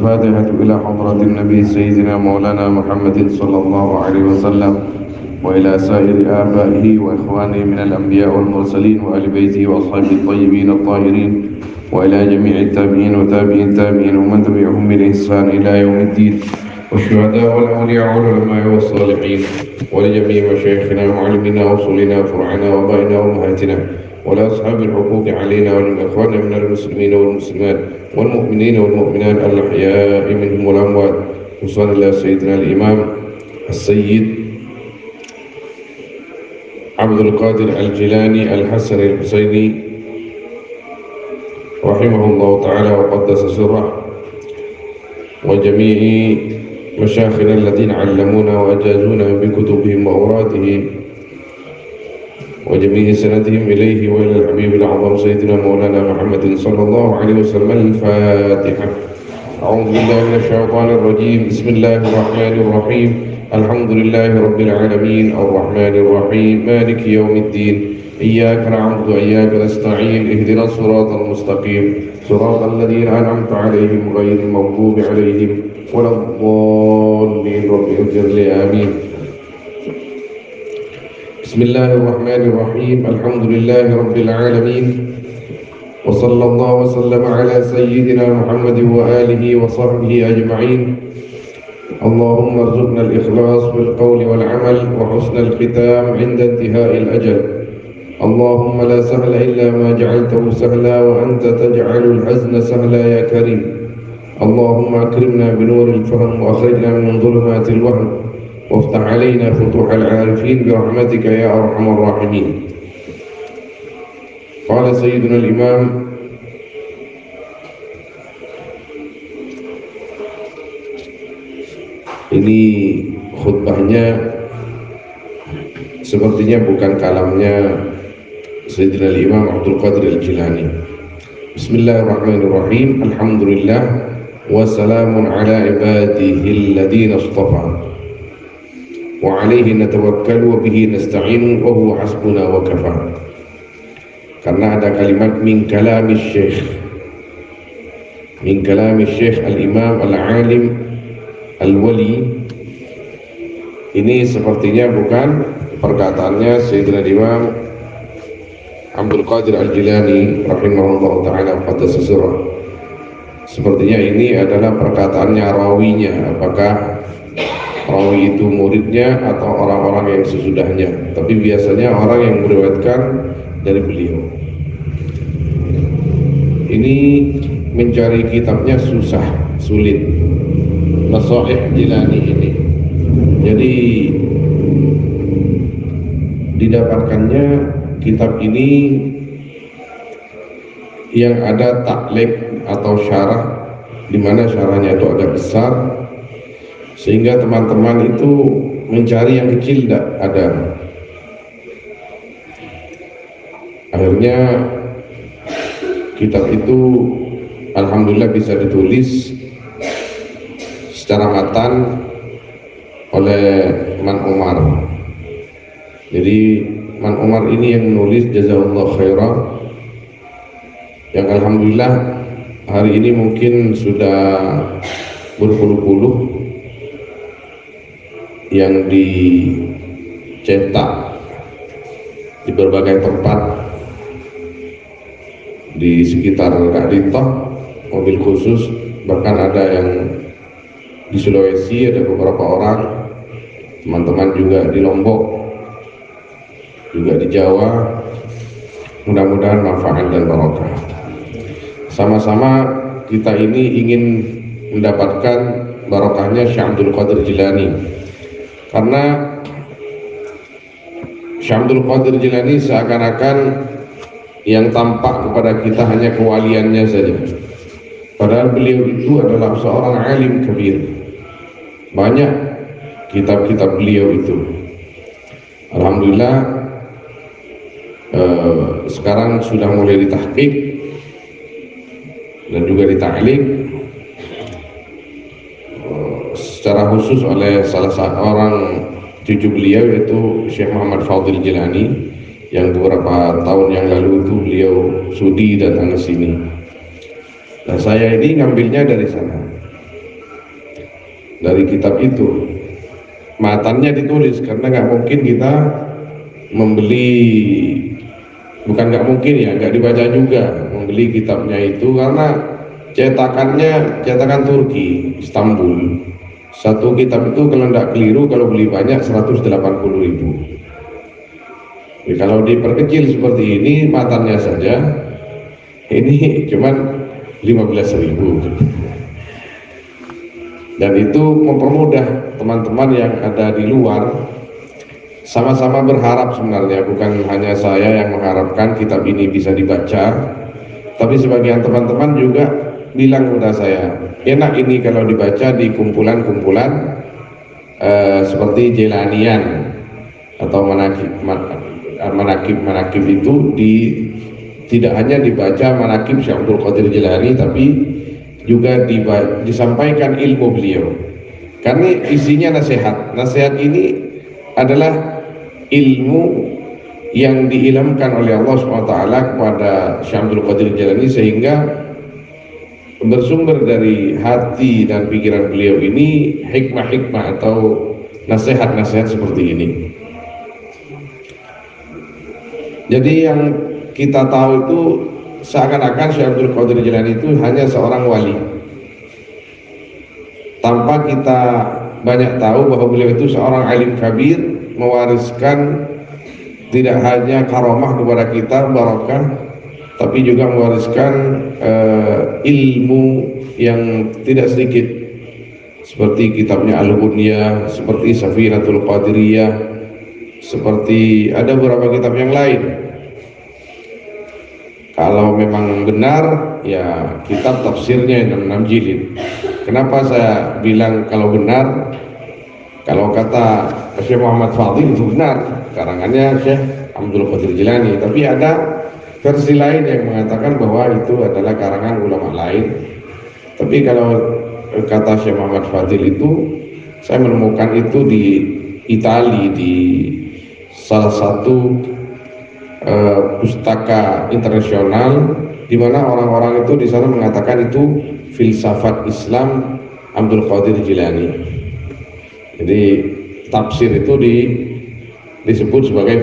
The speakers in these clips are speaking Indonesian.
الفاتحة إلى حضرة النبي سيدنا مولانا محمد صلى الله عليه وسلم وإلى سائر آبائه وإخوانه من الأنبياء والمرسلين وآل بيته وأصحابه الطيبين الطاهرين وإلى جميع التابعين وتابعين التابعين ومن تبعهم بالإحسان إلى يوم الدين والشهداء والأولياء والعلماء والصالحين ولجميع مشايخنا ومعلمينا وصولنا وفرعنا وآبائنا وأمهاتنا ولأصحاب الحقوق علينا ولإخواننا من المسلمين والمسلمات والمؤمنين والمؤمنات الأحياء منهم والأموات وصلى الله سيدنا الإمام السيد عبد القادر الجيلاني الحسن الحسيني رحمه الله تعالى وقدس سره وجميع مشايخنا الذين علمونا وأجازونا بكتبهم وأورادهم وجميع سندهم إليه وإلى الحبيب الأعظم سيدنا مولانا محمد صلى الله عليه وسلم. الفاتحة. أعوذ بالله من الشيطان الرجيم. بسم الله الرحمن الرحيم. الحمد لله رب العالمين الرحمن الرحيم مالك يوم الدين إياك نعبد وإياك نستعين اهدنا الصراط المستقيم صراط الذين أنعمت عليهم غير المغضوب عليهم ولا الضالين رب اغفر لي آمين. بسم الله الرحمن الرحيم. الحمد لله رب العالمين وصلى الله وسلم على سيدنا محمد وآله وصحبه أجمعين. اللهم ارزقنا الإخلاص في القول والعمل وحسن الختام عند انتهاء الأجل. اللهم لا سهل إلا ما جعلته سهلا وأنت تجعل الحزن سهلا يا كريم. اللهم أكرمنا بنور الفهم وأخرجنا من ظلمات الوهم وافتح علينا فتوح العارفين برحمتك يا أرحم الراحمين. قال سيدنا الإمام ini khutbahnya sepertinya bukan kalamnya Sayyidina Imam Abdul Qadir Al-Jilani. Bismillahirrahmanirrahim. Alhamdulillah wa salamun ala ibadihi alladhina istafa wa alayhi natawakkalu wa bihi nasta'inu wa huwa hasbuna wa kafa. Karena ada kalimat min kalami syekh al-imam al-alim al-wali, ini sepertinya bukan perkataannya Sayyidina Imam Abdul Qadir Al-Jilani rahimahullah ta'ala qaddasa sirrah. Sepertinya ini adalah perkataannya rawinya, apakah rawi itu muridnya atau orang-orang yang sesudahnya, tapi biasanya orang yang meriwayatkan dari beliau. Ini mencari kitabnya susah, sulit. Nasaih Jilani ini, jadi didapatkannya kitab ini yang ada taklif atau syarah, di mana syarahnya itu agak besar sehingga teman-teman itu mencari yang kecil tidak ada. Akhirnya kitab itu alhamdulillah bisa ditulis secara matan oleh Man Umar. Jadi Man Umar ini yang menulis, jazakallahu khairan, yang alhamdulillah hari ini mungkin sudah berpuluh-puluh yang dicetak di berbagai tempat di sekitar Kak Ritoh, mobil khusus, bahkan ada yang di Sulawesi, ada beberapa orang teman-teman juga di Lombok, juga di Jawa. Mudah-mudahan manfaat dan barokah. Sama-sama kita ini ingin mendapatkan barokahnya Syekh Abdul Qadir Jilani, karena Syekh Abdul Qadir Jilani seakan-akan yang tampak kepada kita hanya kewaliannya saja, padahal beliau itu adalah seorang alim kabir. Banyak kitab-kitab beliau itu alhamdulillah sekarang sudah mulai ditahqiq dan juga dita'liq secara khusus oleh salah seorang cucu beliau, yaitu Syekh Muhammad Fadil Jilani, yang beberapa tahun yang lalu itu beliau sudi datang ke sini. Nah, saya ini ngambilnya dari sana. dari kitab itu. Matannya ditulis karena nggak mungkin kita membeli, bukan nggak mungkin ya, nggak dibaca juga membeli kitabnya itu karena cetakan Turki, Istanbul. Satu kitab itu kalau tidak keliru, kalau beli banyak 180.000. Jadi kalau diperkecil seperti ini matannya saja, ini cuman 15.000. Dan itu mempermudah teman-teman yang ada di luar. Sama-sama berharap sebenarnya, bukan hanya saya yang mengharapkan kitab ini bisa dibaca, tapi sebagian teman-teman juga bilang kepada saya, enak ini kalau dibaca di kumpulan-kumpulan seperti Jelanian atau manakib itu tidak hanya dibaca manakib Syekh Abdul Qadir Jilani, tapi juga disampaikan ilmu beliau, karena isinya nasihat ini adalah ilmu yang diilhamkan oleh Allah SWT kepada Syekh Abdul Qadir Jilani, sehingga bersumber dari hati dan pikiran beliau ini hikmah-hikmah atau nasihat-nasihat seperti ini. Jadi yang kita tahu itu seakan-akan Syekh Abdul Qadir Jilani itu hanya seorang wali, tanpa kita banyak tahu bahwa beliau itu seorang alim kabir, mewariskan tidak hanya karomah kepada kita, barakah, tapi juga mewariskan ilmu yang tidak sedikit, seperti kitabnya Al-Bunyah, seperti Safinatul Qadiriyah, seperti ada beberapa kitab yang lain. Kalau memang benar ya kitab tafsirnya 6 jilid. Kenapa saya bilang kalau benar? Kalau kata Syekh Muhammad Fadil itu benar, karangannya Syekh Abdul Qadir Jilani, tapi ada versi lain yang mengatakan bahwa itu adalah karangan ulama lain. Tapi kalau kata Syekh Muhammad Fadil itu, saya menemukan itu di Italia, di salah satu pustaka internasional, di mana orang-orang itu di sana mengatakan itu filsafat Islam Abdul Qadir Jilani. Jadi tafsir itu disebut sebagai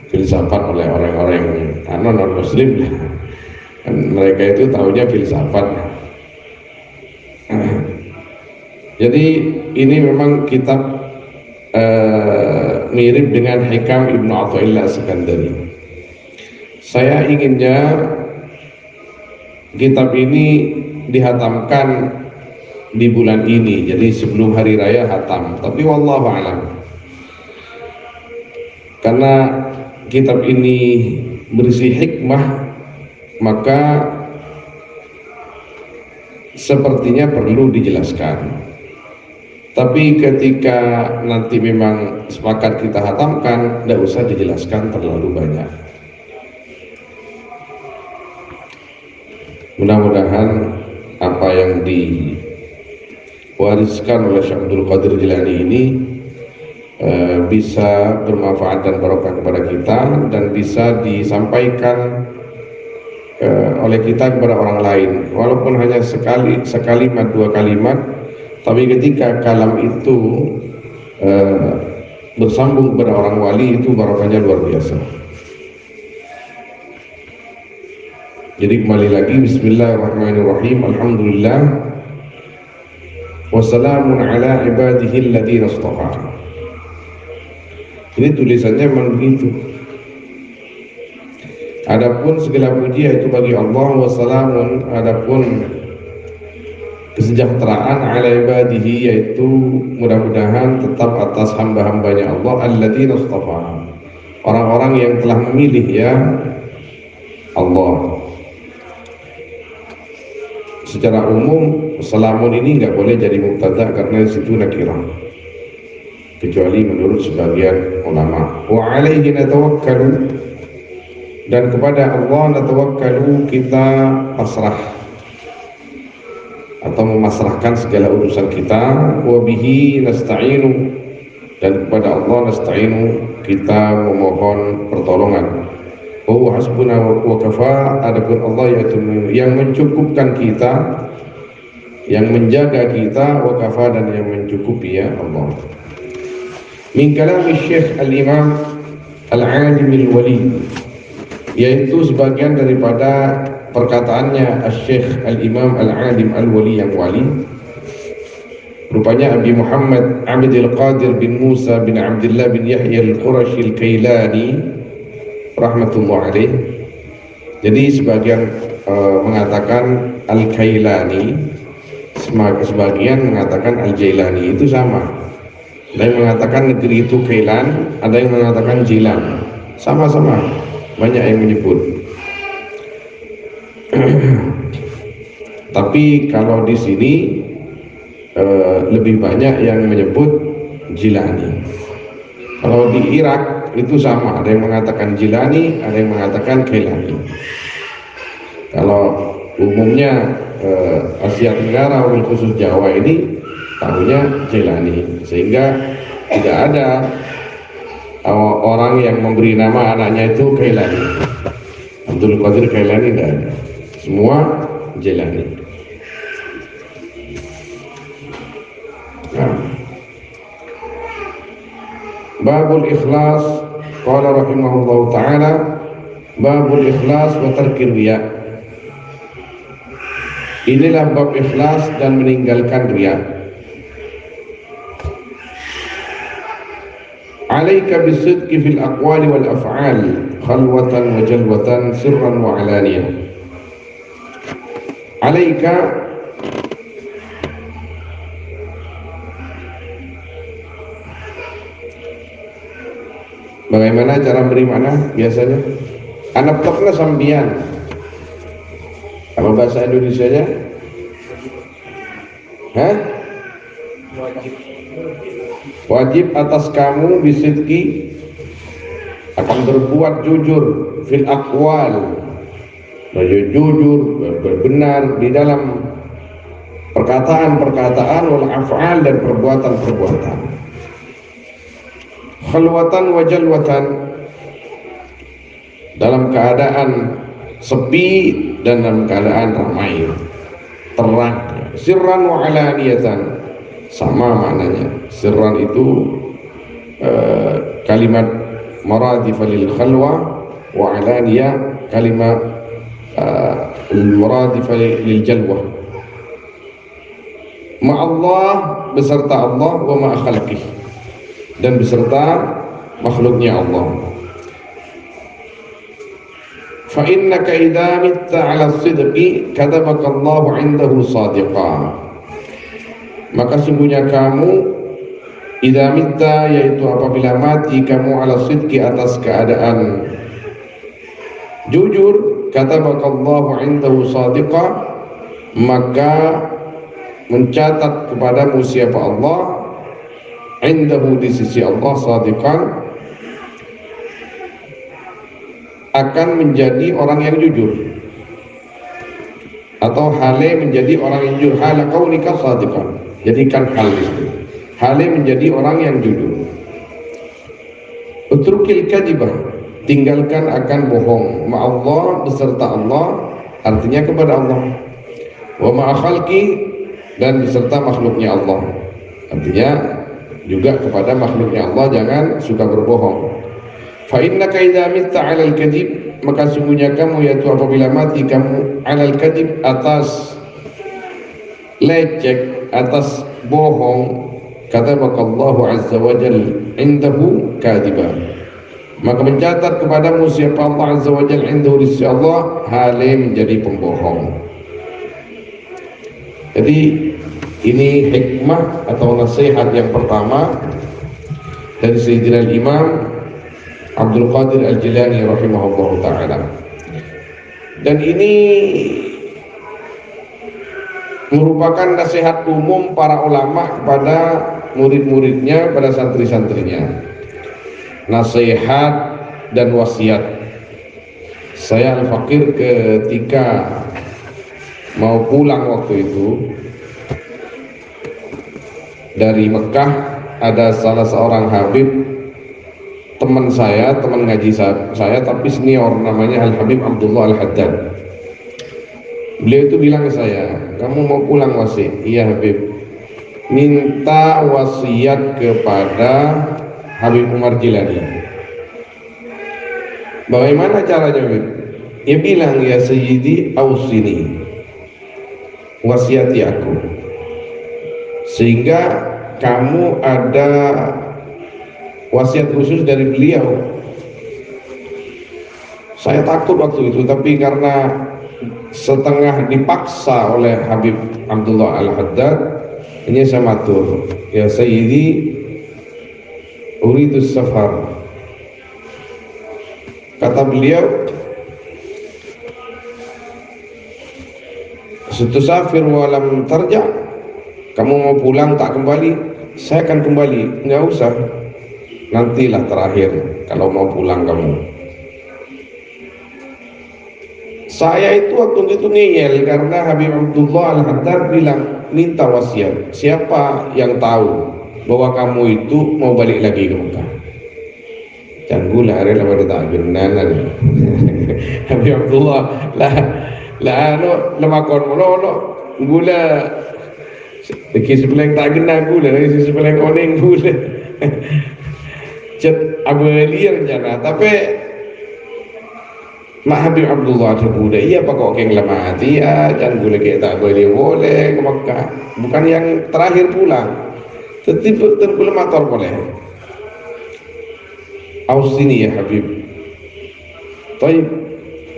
filsafat oleh orang-orang non muslim. Mereka itu tahunya filsafat. Jadi ini memang kitab mirip dengan Hikam Ibnu Athaillah As-Sakandari. Saya inginnya kitab ini dihatamkan di bulan ini, jadi sebelum hari raya hatam, tapi wallahu a'lam. Karena kitab ini berisi hikmah, maka sepertinya perlu dijelaskan. Tapi ketika nanti memang sepakat kita hatamkan, tidak usah dijelaskan terlalu banyak. Mudah-mudahan apa yang diwariskan oleh Syekh Abdul Qadir Jilani ini bisa bermanfaat dan barokah kepada kita, dan bisa disampaikan oleh kita kepada orang lain, walaupun hanya sekalimat, 2 kalimat, tapi ketika kalam itu bersambung kepada orang wali, itu barokahnya luar biasa. Jadi kembali lagi, bismillahirrahmanirrahim, alhamdulillah, wassalamun ala ibadihi alladhina istafa. Ini tulisannya memang begitu. Adapun segala puji yaitu bagi Allah, wassalamun, adapun kesejahteraan ala ibadihi, yaitu mudah-mudahan tetap atas hamba-hambanya Allah, alladzina istafa, orang-orang yang telah memilih ya Allah. Secara umum salamun ini nggak boleh jadi mubtada karena situ nakirah, kecuali menurut sebagian ulama. Wa alaihi natawakkalu, dan kepada Allah natawakkalu, kita pasrah atau memasrahkan segala urusan kita. Wa bihi nasta'inu, dan kepada Allah nasta'inu, kita memohon pertolongan. Wa huwa hasbuna wa kafa, adapun Allah yaitu yang mencukupkan kita, yang menjaga kita, wa kafa, dan yang mencukupi ya Allah. Min kalam Syekh Al-Imam Al-Alim Al-Wali, yaitu sebagian daripada perkataannya Syekh Al-Imam Al-Alim Al-Wali yang wali, rupanya Abi Muhammad Abdul Qadir bin Musa bin Abdullah bin Yahya Al-Qurashi Al-Kailani rahmatullah alaih. Jadi sebagian mengatakan Al-Kailani, sebagian mengatakan Al-Jailani, itu sama. Ada yang mengatakan negeri itu Kailan, ada yang mengatakan Jilan, sama-sama banyak yang menyebut. Tapi kalau di sini lebih banyak yang menyebut Jilani. Kalau di Irak itu sama, ada yang mengatakan Jilani, ada yang mengatakan Kailani. Kalau umumnya Asia Tenggara, khusus Jawa ini tahunya Jilani, sehingga tidak ada orang yang memberi nama anaknya itu Kailani. Abdul Qadir Kailani tidak ada, semua Jilani. Babul ikhlas, qala rahimahullahu ta'ala, babul ikhlas wa tarkir riya. Inilah bab ikhlas dan meninggalkan riya. Alaika bisidqi fil aqwali wal af'al, khalwatan wa jalwatan, sirran wa alaniyah. Alaika, bagaimana cara beri makna biasanya? Anak tokna sambian. Apa bahasa Indonesianya? Wajib atas kamu bisidqi, akan berbuat jujur, fil aqwal, jujur, benar di dalam perkataan-perkataan, wal af'al, dan perbuatan-perbuatan. Khalwatan wa jalwatan, dalam keadaan sepi dan dalam keadaan ramai, terang. Sirran wa alaniyatan, sama maknanya. Sirran itu kalimat maradif lil khalwa, wa alaniyah kalimat maradif lil jalwa. Ma'allah, beserta Allah, wa ma'a khalqih, dan beserta makhluknya Allah. Fa innaka idza mitta 'ala sidqi katabaka Allahu 'indahu shadiqan. Maka sungguhnya kamu idza mitta, yaitu apabila mati kamu, 'ala sidqi, atas keadaan jujur, katabaka Allahu 'indahu shadiqan, maka mencatat kepadamu siapa Allah, 'indahu, di sisi Allah, shadiqan, akan menjadi orang yang jujur, atau hale menjadi orang yang jujur. Hala kaunika shadiqan, jadikan hal itu, hale menjadi orang yang jujur. Utrukil kadibah, tinggalkan akan bohong. Ma'allah, beserta Allah, artinya kepada Allah. Wa ma'a khalqi, dan beserta makhluknya Allah, artinya juga kepada makhluknya Allah, jangan suka berbohong. Fa innaka idza mitta 'alal kadhib, maka sungguhnya kamu, yaitu apabila mati kamu, 'alal kadhib, atas lecek, atas bohong, katabaka Allahu azza wa jalla 'indahu kadiba, maka mencatat kepadamu siapa Allah azza wa jalla, 'indahu, di sisi Allah, hale menjadi pembohong. Jadi ini hikmah atau nasihat yang pertama dari Sayyidina Imam Abdul Qadir Al-Jilani rahimahullah ta'ala. Dan ini merupakan nasihat umum para ulama kepada murid-muridnya, pada santri-santrinya. Nasihat dan wasiat. Saya Al-Fakir ketika mau pulang waktu itu dari Mekah, ada salah seorang habib, teman saya, teman ngaji saya, tapi senior, namanya Al-Habib Abdullah Al-Haddad. Beliau itu bilang ke saya, kamu mau pulang wasi? Iya Habib. Minta wasiat kepada Habib Umar Jilani. Bagaimana caranya Habib? Dia bilang, ya Sayyidi ausini, wasiati aku, sehingga kamu ada wasiat khusus dari beliau. Saya takut waktu itu, tapi karena setengah dipaksa oleh Habib Abdullah Al-Haddad, ini saya matur, ya Sayyidi uridus safar. Kata beliau, setusafir walam tarja, kamu mau pulang tak kembali, saya akan kembali, nggak usah, nantilah terakhir kalau mau pulang kamu. Saya itu waktu itu ngeyel karena Habib Abdullah Al-Haddad bilang minta wasiat, siapa yang tahu bahwa kamu itu mau balik lagi ke Mekah. Jangan lah rela pada tak benar. Habib Abdullah lah lemakon lo gula lagi sebelah tak kena gula lagi sebelah koneng gula cet abelir jana tapi mak Habib Abdullah terbuda iya pak kok keng lama hati ya jangan gula kayak tak boleh ke Mekah, bukan yang terakhir pulang tetap motor boleh. Ausini ya Habib, tapi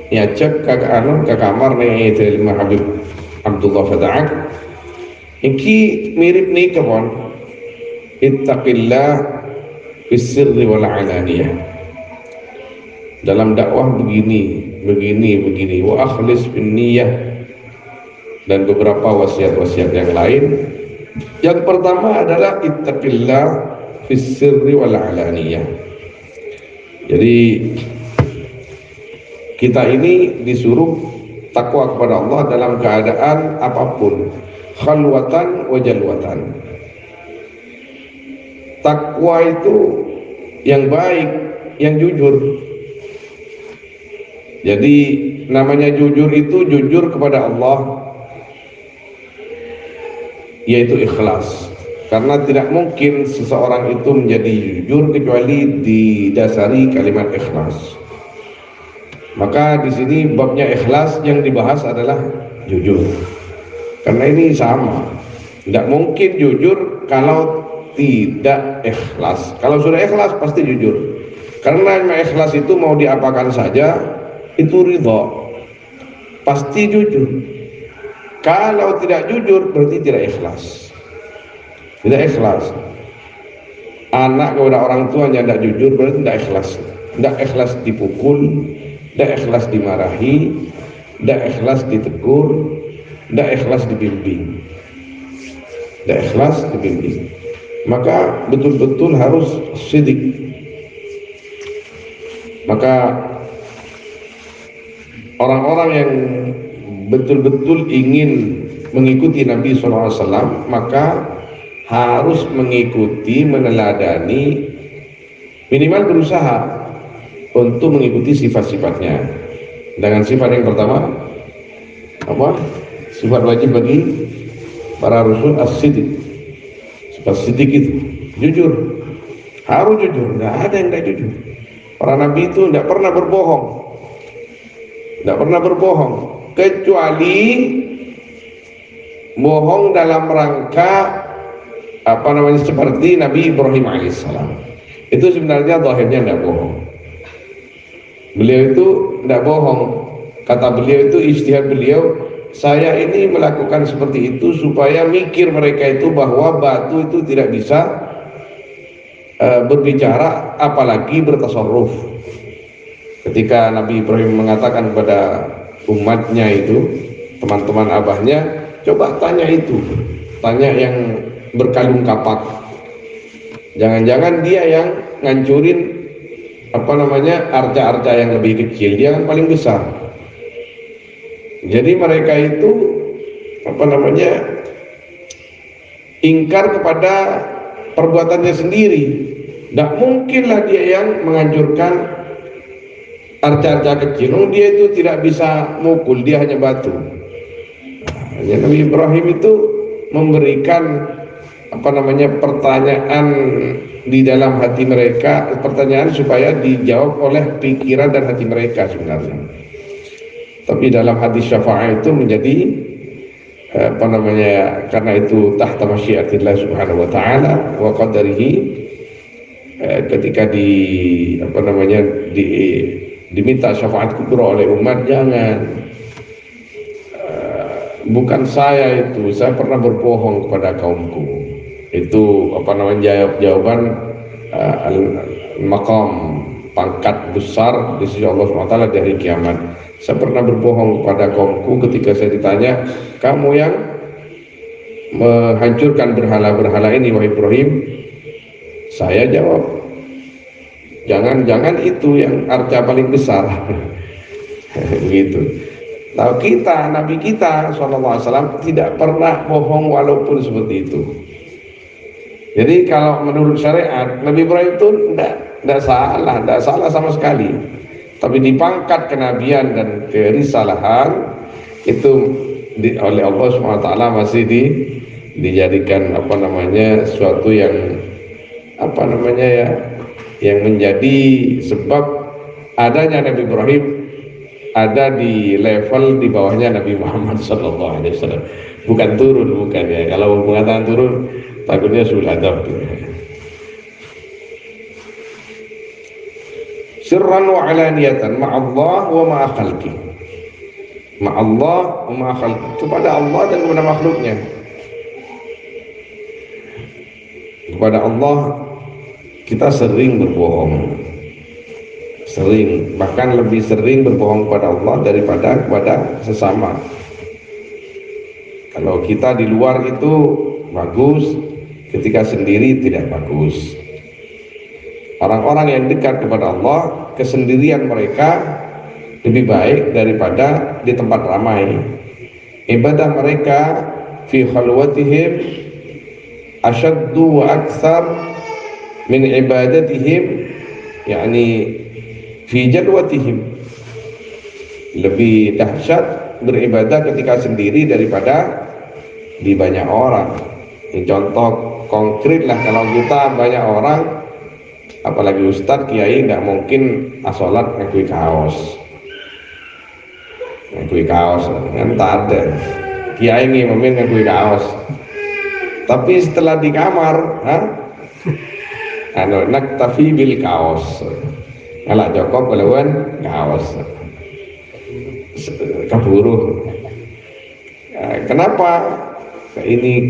ya cek ke kamar nih itu lima Habib Abdullah Fadaak. Iki mirip nih kawan. Ittaqillah fis-sirri wal alaniyah. Dalam dakwah begini. Wa akhlis bin niyyah, dan beberapa wasiat-wasiat yang lain. Yang pertama adalah ittaqillah fis-sirri wal alaniyah. Jadi kita ini disuruh takwa kepada Allah dalam keadaan apapun, khalwatan wa jalwatan. Takwa itu yang baik, yang jujur. Jadi namanya jujur itu jujur kepada Allah, yaitu ikhlas. Karena tidak mungkin seseorang itu menjadi jujur kecuali didasari kalimat ikhlas. Maka di sini babnya ikhlas yang dibahas adalah jujur. Karena ini sama. Tidak mungkin jujur kalau tidak ikhlas. Kalau sudah ikhlas pasti jujur. Karena ikhlas itu mau diapakan saja itu ridha. Pasti jujur. Kalau tidak jujur berarti tidak ikhlas. Tidak ikhlas. Anak kepada orang tuanya tidak jujur berarti tidak ikhlas. Tidak ikhlas dipukul, tidak ikhlas dimarahi, tidak ikhlas ditegur, tidak ikhlas dibimbing. Tidak ikhlas dibimbing. Maka betul-betul harus sidik. Maka orang-orang yang betul-betul ingin mengikuti Nabi SAW, maka harus mengikuti, meneladani, minimal berusaha untuk mengikuti sifat-sifatnya. Dengan sifat yang pertama apa? Sifat wajib bagi para rasul as-siddiq. Sifat siddiq itu jujur, harus jujur. Tidak ada yang tidak jujur. Para nabi itu tidak pernah berbohong, tidak pernah berbohong, kecuali bohong dalam rangka seperti Nabi Ibrahim alaihissalam. Itu sebenarnya zahirnya tidak bohong. Beliau itu tidak bohong. Kata beliau itu ijtihad beliau, saya ini melakukan seperti itu supaya mikir mereka itu bahwa batu itu tidak bisa berbicara apalagi bertasarruf. Ketika Nabi Ibrahim mengatakan kepada umatnya itu, teman-teman abahnya, coba tanya itu, tanya yang berkalung kapak, jangan-jangan dia yang ngancurin arca-arca yang lebih kecil, dia yang paling besar. Jadi mereka itu ingkar kepada perbuatannya sendiri. Tidak mungkinlah dia yang menghancurkan arca-arca kecil. Dia itu tidak bisa mukul, dia hanya batu. Ya, Nabi Ibrahim itu memberikan pertanyaan di dalam hati mereka, pertanyaan supaya dijawab oleh pikiran dan hati mereka sebenarnya. Tapi dalam hadis syafaat itu menjadi karena itu tahta masyiatillah subhanahu wa ta'ala wa qadarihi, ketika diminta syafaat kubra oleh umat, jangan, bukan saya pernah berbohong kepada kaumku. Itu jawaban maqam, pangkat besar di sisi Allah SWT di hari kiamat. Saya pernah berbohong kepada kaumku ketika saya ditanya, kamu yang menghancurkan berhala-berhala ini wahai Ibrahim. Saya jawab, jangan itu yang arca paling besar. Begitu. Nah, Nabi kita SAW tidak pernah bohong walaupun seperti itu. Jadi kalau menurut syariat, Nabi Ibrahim itu tidak salah sama sekali. Tapi di pangkat kenabian dan kerisalahan itu oleh Allah SWT masih dijadikan suatu yang yang menjadi sebab adanya Nabi Ibrahim ada di level di bawahnya Nabi Muhammad SAW. Bukan turun, bukan ya. Kalau mengatakan turun, takutnya sudah adab. Sirran wa alaniyatan ma'allah wa ma'a khalqi. Ma'allah wa ma'a khalqi, kepada Allah dan kepada makhluknya. Kepada Allah kita sering berbohong, bahkan lebih sering berbohong kepada Allah daripada kepada sesama. Kalau kita di luar itu bagus, ketika sendiri tidak bagus. Orang-orang yang dekat kepada Allah, kesendirian mereka lebih baik daripada di tempat ramai. Ibadah mereka fi khalwatihim asyaddu wa aktsar min ibadatihim yakni fi jadwatihim. Lebih dahsyat beribadah ketika sendiri daripada di banyak orang. Ini contoh konkret lah, kalau kita banyak orang, apalagi ustadz, kiai, nggak mungkin sholat ngakui kaos kan, tak ada kiai ngimamin ngakui kaos. Tapi setelah di kamar naktafi bil kaos, ngalak Joko pelawan kaos keburu. Kenapa? Ini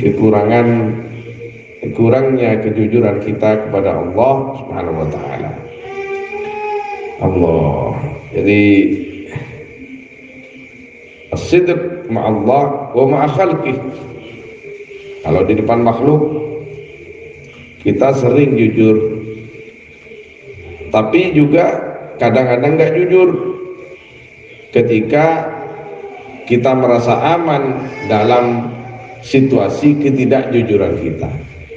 kurangnya kejujuran kita kepada Allah Subhanahu wa ta'ala. Jadi as-sidq ma'allah wa ma'a khalqih. Kalau di depan makhluk kita sering jujur, tapi juga kadang-kadang nggak jujur ketika kita merasa aman dalam situasi ketidakjujuran kita.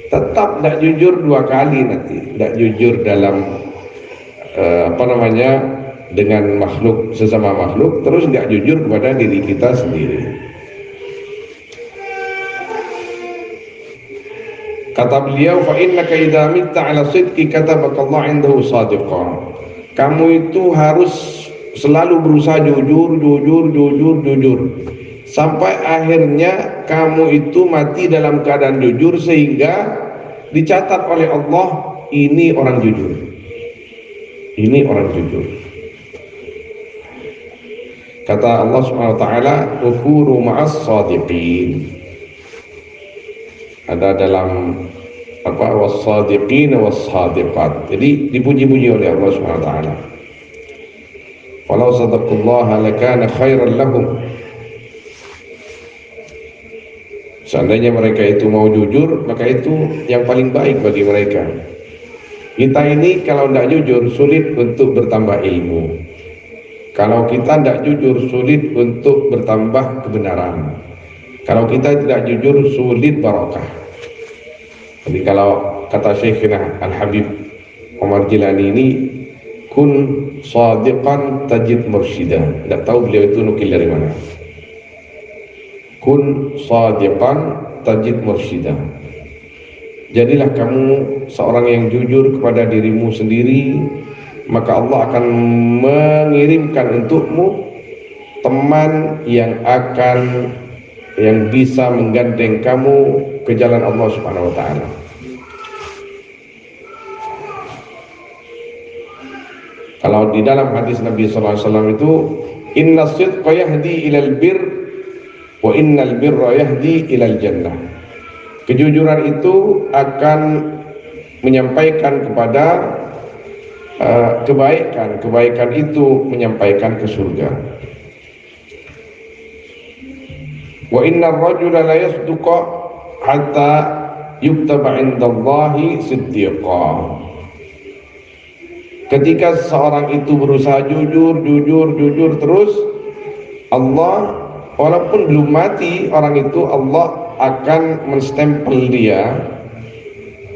Tetap tidak jujur dua kali nanti, tidak jujur dalam dengan makhluk, sesama makhluk, terus tidak jujur kepada diri kita sendiri. Kata beliau, fa innaka idza mitta ala sidqi katabakallahu indahu shadiqan. Kamu itu harus selalu berusaha jujur sampai akhirnya kamu itu mati dalam keadaan jujur, sehingga dicatat oleh Allah, ini orang jujur, ini orang jujur. Kata Allah Subhanahu wa ta'ala, ukuru ma'as shadiqin. Ada dalam was-shadiqin was-shadiqat. Jadi dipuji-puji oleh Allah Subhanahu wa ta'ala. Walau sadaqallaha lakana khairan lahum. Seandainya mereka itu mau jujur, maka itu yang paling baik bagi mereka. Kita ini kalau tidak jujur sulit untuk bertambah ilmu. Kalau kita tidak jujur sulit untuk bertambah kebenaran. Kalau kita tidak jujur sulit barokah. Jadi kalau kata Syekhina Al-Habib Umar Jilani ini, kun shadiqan tajid mursyida. Tidak tahu beliau itu nukil dari mana. kun shadiqan tajid mursyidah. Jadilah kamu seorang yang jujur kepada dirimu sendiri, maka Allah akan mengirimkan untukmu teman yang bisa menggandeng kamu ke jalan Allah Subhanahu wa taala. Kalau di dalam hadis Nabi sallallahu alaihi wasallam itu, inna sidqa yahdi ilal bir wa innal birra yahdi ilal jannah. Kejujuran itu akan menyampaikan kepada kebaikan itu menyampaikan ke surga. Wa innar rajula la yasduqa hatta yuktaba 'indallahi siddiqa. Ketika seorang itu berusaha jujur terus, Allah walaupun belum mati orang itu, Allah akan menstempel dia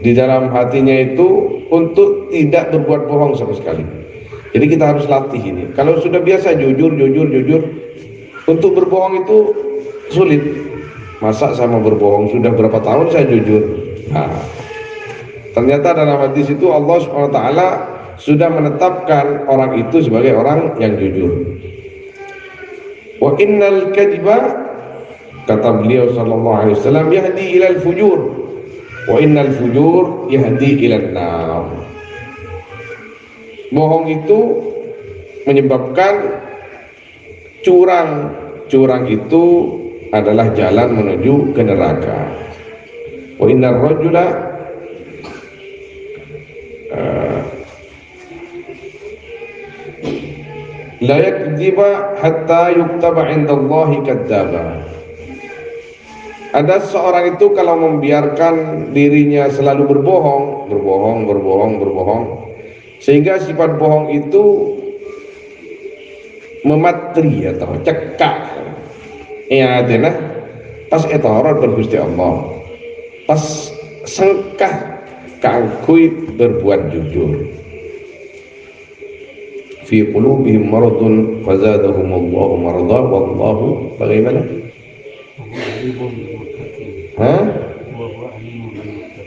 di dalam hatinya itu untuk tidak berbuat bohong sama sekali. Jadi kita harus latih ini. Kalau sudah biasa jujur, untuk berbohong itu sulit. Masa saya mau berbohong, sudah berapa tahun saya jujur. Nah, ternyata dalam hadis itu Allah SWT sudah menetapkan orang itu sebagai orang yang jujur. Wa innal kadhiba, kata beliau sallallahu alaihi wasallam, yahdi ilal fujur wa innal fujur yahdi ilan nar. Bohong itu menyebabkan curang itu adalah jalan menuju ke neraka. Wa innar rajula la yakdziba hatta yuktaba 'indallahi kadzdzaba. Ada seorang itu kalau membiarkan dirinya selalu berbohong sehingga sifat bohong itu mematri atau cekak ya denah pas etarat bergusti Allah, pas sengkah kangkui berbuat jujur. Fi qulubihim maradun fazadahumullahu marada wallahu bagaimana?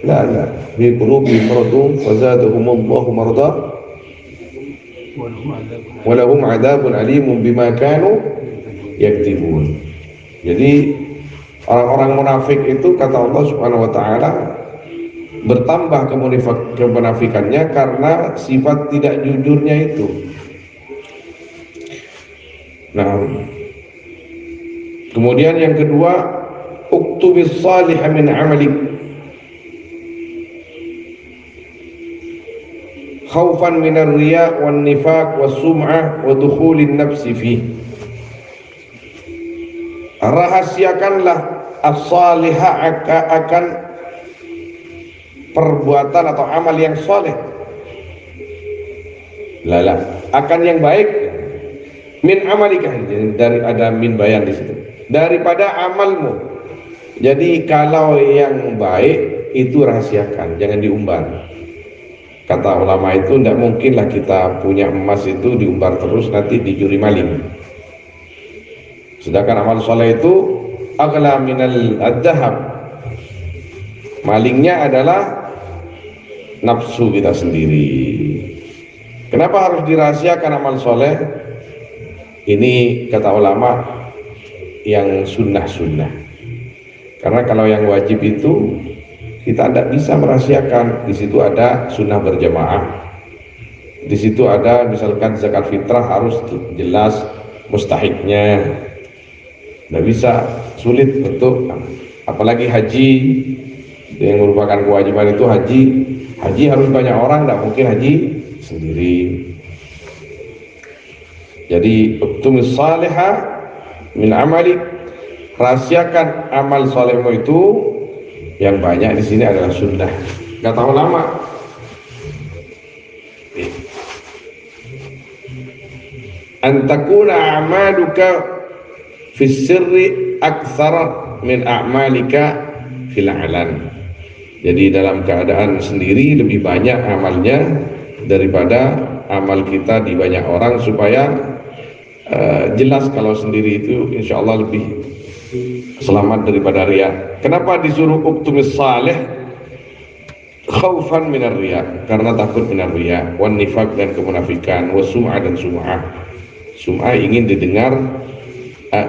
La fi qulubihim maradun fazadahumullahu marada walahum adzabun alimun bima kanu yakdzibun. Jadi orang-orang munafik itu kata Allah Subhanahu wa taala bertambah kemunafikannya karena sifat tidak jujurnya itu. Nah, kemudian yang kedua, uktubis salih min amalik khaufan minar riya wan nifaq was sum'ah wa dukhulin nafsi fi. Rahasiakanlah as-salihah akan perbuatan atau amal yang soleh, akan yang baik, min amalika, dari ada min bayan di situ, daripada amalmu. Jadi kalau yang baik itu rahasiakan, jangan diumbar. Kata ulama itu tidak mungkinlah kita punya emas itu diumbar terus, nanti dicuri maling. Sedangkan amal soleh itu aghla minal ad-dahab, malingnya adalah nafsu kita sendiri. Kenapa harus dirahasiakan amal soleh? Ini kata ulama yang sunnah. Karena kalau yang wajib itu kita tidak bisa merahasiakan. Di situ ada sunnah berjamaah. Di situ ada misalkan zakat fitrah harus jelas mustahiknya. Tidak bisa, sulit untuk, apalagi haji yang merupakan kewajiban itu haji harus banyak orang, tidak mungkin haji sendiri. Jadi uktumis salihah min amalik, rahasiakan amal solehmu itu yang banyak di sini adalah sunnah. Kata ulama, antakuna amaluka fis sirri aktsara min a'malika fil alan. Jadi dalam keadaan sendiri lebih banyak amalnya daripada amal kita di banyak orang, supaya jelas kalau sendiri itu insya Allah lebih selamat daripada riya. Kenapa disuruh uktumis salih? Khaufan minar riya, karena takut minar riya, wan nifaq dan kemunafikan, wasum'ah dan sum'ah. Sum'ah ingin didengar,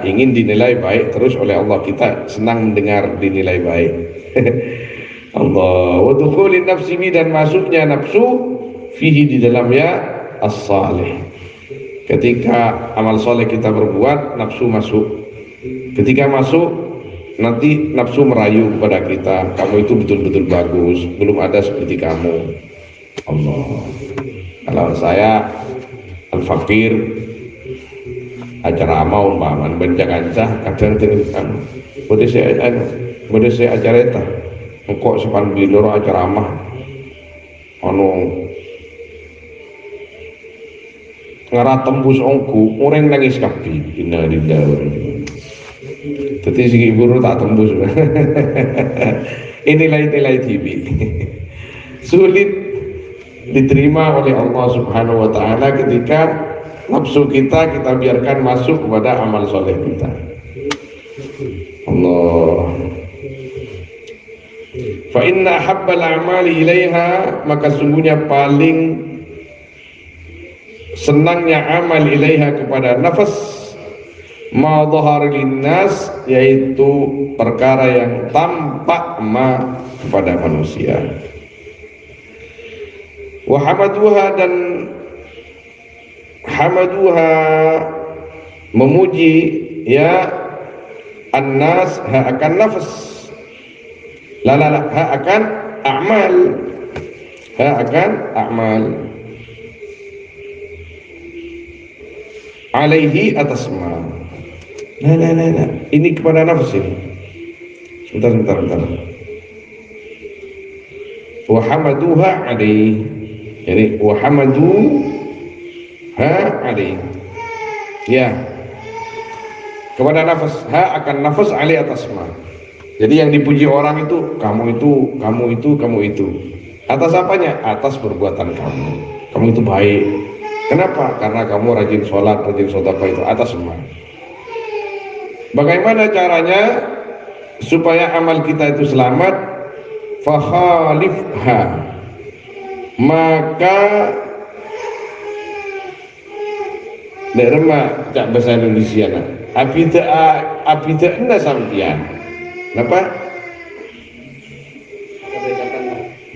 ingin dinilai baik terus oleh Allah, kita senang mendengar dinilai baik. Allah. Wa dukhulin nafsi dan masuknya nafsu fihi di dalamnya as-salih. Ketika amal soleh kita berbuat, nafsu masuk. Ketika masuk, nanti nafsu merayu kepada kita, kamu itu betul-betul bagus, belum ada seperti kamu. Allah. Kalau saya al-fakir, acara amal umpaman bencang-ancah kadang dengan boleh saya acara itu engkau sepan bilur acara amah ngara tembus ongku orang nangis kabeh inna lillahi wa inna ilaihi raji'un. Dadi sing ibu tak tembus. Inilah nilai TV. Sulit diterima oleh Allah Subhanahu wa taala ketika nafsu kita biarkan masuk kepada amal soleh kita. Allah. Fa inna habbal a'mali ilaiha, maka sungguhnya paling senangnya amal ilaiha kepada nafas ma dhahara linnas, yaitu perkara yang tampak kepada manusia. Wa hamaduha, dan hamaduha memuji ya annas ha akan nafas, la ha akan a'mal, ha akan a'mal, alaihi atas ma. La. Ini kepada nafas ini. Sebentar. Wa hamaduha alaihi. Jadi wa hamadu ha alaihi. Ya. Kepada nafas, ha akan nafas alaihi atas ma. Jadi yang dipuji orang itu kamu itu. Atas apanya? Atas perbuatan kamu. Kamu itu baik. Kenapa? Karena kamu rajin sholat, rajin sedekah, itu atas semua. Bagaimana caranya supaya amal kita itu selamat? Fakhalifha, maka derma cak bahasa Indonesia na. Apita enda sampian. Kenapa?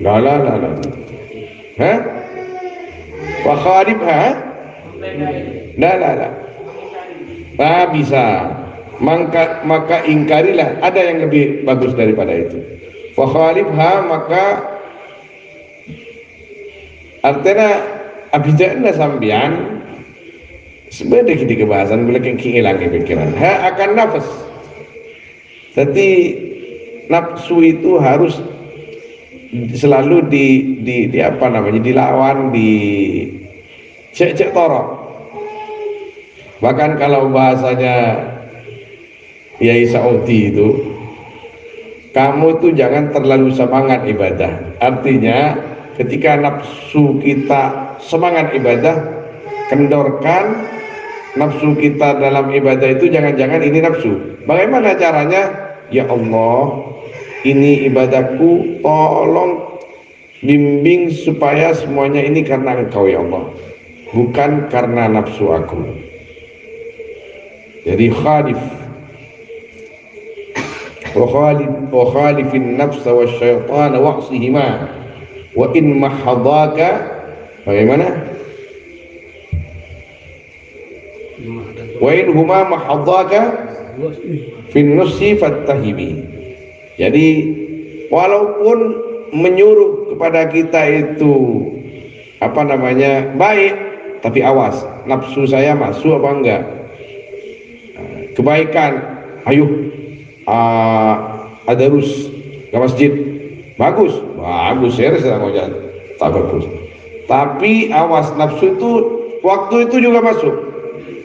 La. Hah? Fakhalifha? La. Bisa. Maka ingkarilah, ada yang lebih bagus daripada itu. Fakhalifha, maka artinya abidana sambian sebenarnya ketika bahasan boleh hilang pikiran. Ha akan nafas. Jadi nafsu itu harus selalu di apa namanya, dilawan, di cek torok. Bahkan kalau bahasanya Yai Saudi itu, kamu tuh jangan terlalu semangat ibadah. Artinya ketika nafsu kita semangat ibadah, kendorkan nafsu kita dalam ibadah itu. Jangan-jangan ini nafsu. Bagaimana caranya? Ya Allah, ini ibadahku, tolong bimbing supaya semuanya ini karena Engkau ya Allah, bukan karena nafsu aku. Jadi khalifin nafsa wa syaitan wa'sihima wa in mahadaka. Bagaimana? Wa in huma mahadaka fin nusi fattahimi. Jadi walaupun menyuruh kepada kita itu apa namanya baik, tapi awas nafsu saya masuk apa enggak. Kebaikan, ayo adarus ke masjid, bagus saya sedang mau jalan, tak bagus. Tapi awas nafsu itu waktu itu juga masuk.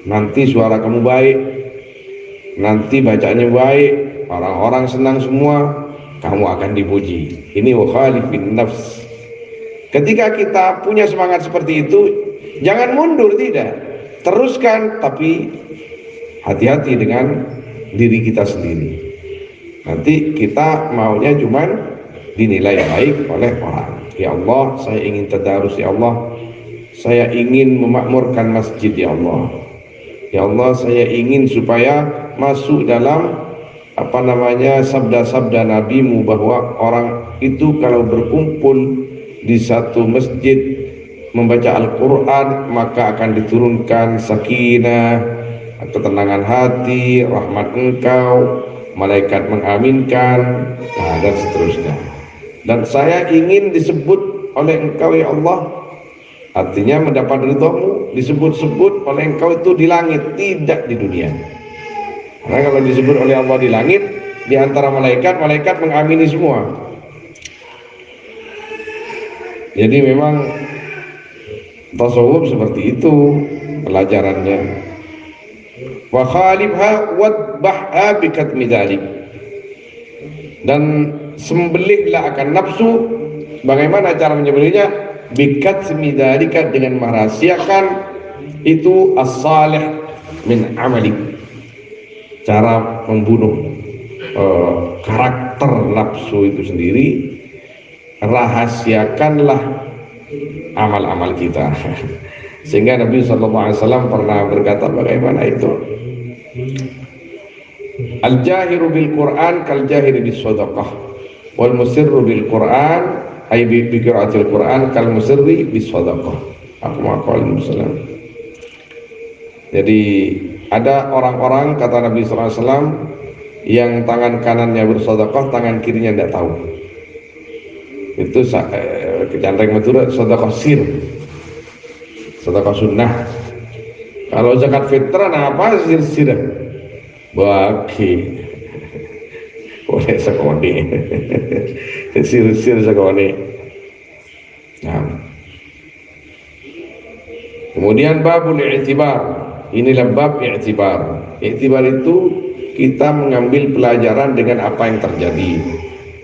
Nanti suara kamu baik, nanti bacaannya baik, orang-orang senang semua, kamu akan dipuji. Ini wa khalifin nafs. Ketika kita punya semangat seperti itu, jangan mundur, tidak, teruskan, tapi hati-hati dengan diri kita sendiri. Nanti kita maunya cuman dinilai baik oleh orang. Ya Allah, saya ingin tadarus, ya Allah, saya ingin memakmurkan masjid, ya Allah. Ya Allah, saya ingin supaya masuk dalam sabda-sabda Nabi-Mu bahwa orang itu kalau berkumpul di satu masjid membaca Al-Quran maka akan diturunkan sakinah, ketenangan hati, rahmat Engkau, malaikat mengaminkan, dan seterusnya. Dan saya ingin disebut oleh Engkau, ya Allah, artinya mendapat ridho-Mu, disebut-sebut oleh Engkau itu di langit, tidak di dunia. Karena kalau disebut oleh Allah di langit, di antara malaikat, malaikat mengamini semua. Jadi memang tasawuf seperti itu pelajarannya. Wa khalibha wadbahha bikatmi dzalik, dan sembelihlah akan nafsu. Bagaimana cara menyembelihnya? Bikatmi dzalika, dengan merahasiakan itu as-salih min amalik, cara membunuh karakter nafsu itu sendiri. Rahasiakanlah amal-amal kita. Sehingga Nabi SAW pernah berkata bagaimana itu, al-jahiru bil Quran kal jahiri bis sadaqah wal musirru bil Quran ay bi qiraatil Quran kal musirri bis sadaqah. Aku maqal Muslim. Jadi ada orang-orang, kata Nabi SAW, yang tangan kanannya bersedekah, tangan kirinya tidak tahu. Itu kecanteng Madura sedekah sir, sedekah sunnah. Kalau zakat fitrah, nah apa sir bagi oleh sekoni sir sekoni. Nah, kemudian babul i'tibar, inilah bab i'tibar. I'tibar itu kita mengambil pelajaran dengan apa yang terjadi,